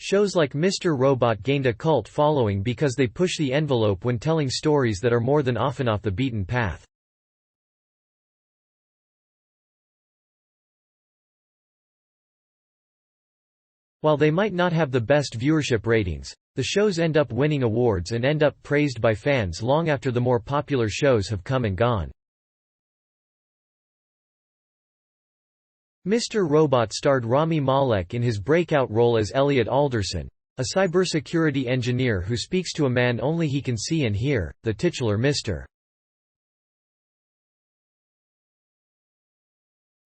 Shows like Mr. Robot gained a cult following because they push the envelope when telling stories that are more than often off the beaten path. While they might not have the best viewership ratings, the shows end up winning awards and end up praised by fans long after the more popular shows have come and gone. Mr. Robot starred Rami Malek in his breakout role as Elliot Alderson, a cybersecurity engineer who speaks to a man only he can see and hear, the titular Mr.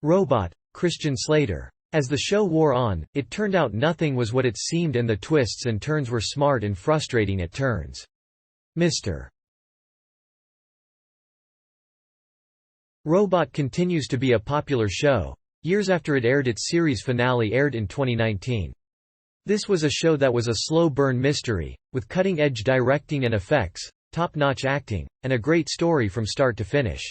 Robot, Christian Slater. As the show wore on, it turned out nothing was what it seemed and the twists and turns were smart and frustrating at turns. Mr. Robot continues to be a popular show, years after it aired. Its series finale aired in 2019. This was a show that was a slow-burn mystery, with cutting-edge directing and effects, top-notch acting, and a great story from start to finish.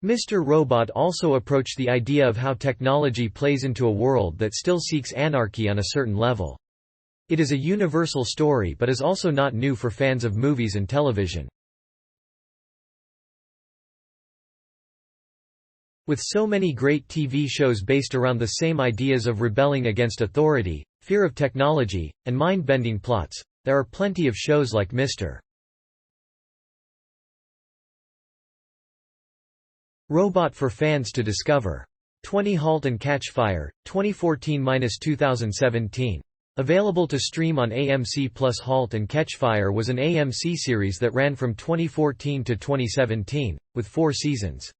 Mr. Robot also approached the idea of how technology plays into a world that still seeks anarchy on a certain level. It is a universal story but is also not new for fans of movies and television. With so many great TV shows based around the same ideas of rebelling against authority, fear of technology, and mind-bending plots, there are plenty of shows like Mr. Robot for fans to discover. 20 Halt and Catch Fire, 2014–2017. Available to stream on AMC Plus. Halt and Catch Fire was an AMC series that ran from 2014 to 2017, with 4 seasons.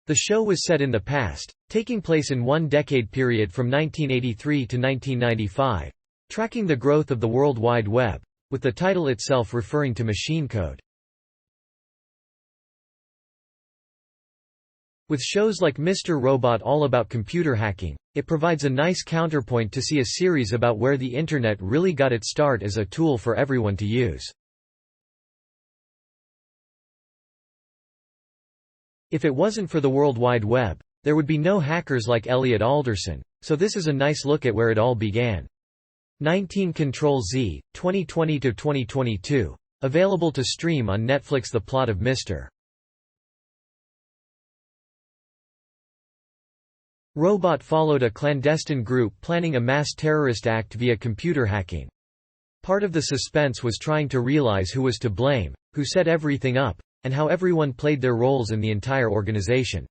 The show was set in the past, taking place in one decade period from 1983 to 1995, tracking the growth of the World Wide Web, with the title itself referring to machine code. With shows like Mr. Robot all about computer hacking, it provides a nice counterpoint to see a series about where the Internet really got its start as a tool for everyone to use. If it wasn't for the World Wide Web, there would be no hackers like Elliot Alderson, so this is a nice look at where it all began. 19 Control-Z, 2020–2022. Available to stream on Netflix. The plot of Mr. Robot followed a clandestine group planning a mass terrorist act via computer hacking. Part of the suspense was trying to realize who was to blame, who set everything up, and how everyone played their roles in the entire organization.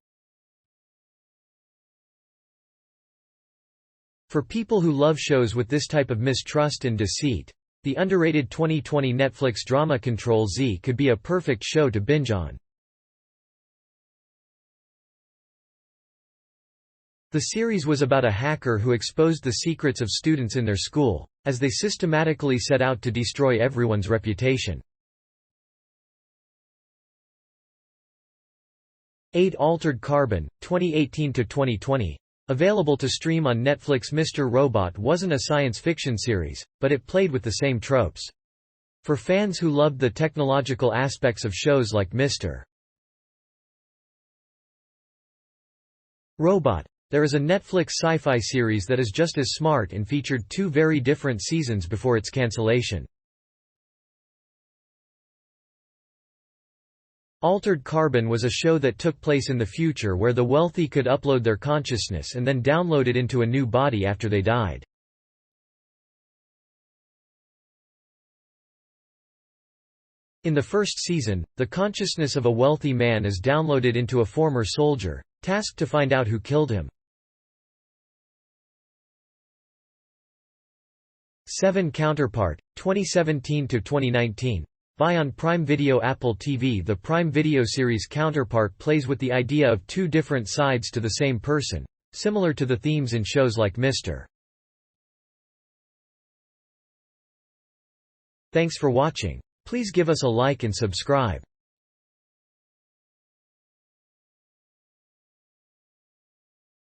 For people who love shows with this type of mistrust and deceit, the underrated 2020 Netflix drama Control-Z could be a perfect show to binge on. The series was about a hacker who exposed the secrets of students in their school, as they systematically set out to destroy everyone's reputation. 8 Altered Carbon, 2018–2020. Available to stream on Netflix. Mr. Robot wasn't a science fiction series, but it played with the same tropes. For fans who loved the technological aspects of shows like Mr. Robot, there is a Netflix sci-fi series that is just as smart and featured 2 very different seasons before its cancellation. Altered Carbon was a show that took place in the future where the wealthy could upload their consciousness and then download it into a new body after they died. In the first season, the consciousness of a wealthy man is downloaded into a former soldier, tasked to find out who killed him. 7 Counterpart, 2017–2019. Buy on Prime Video. Apple TV. The Prime Video series Counterpart plays with the idea of 2 different sides to the same person, similar to the themes in shows like Mr. Thanks for watching. Please give us a like and subscribe.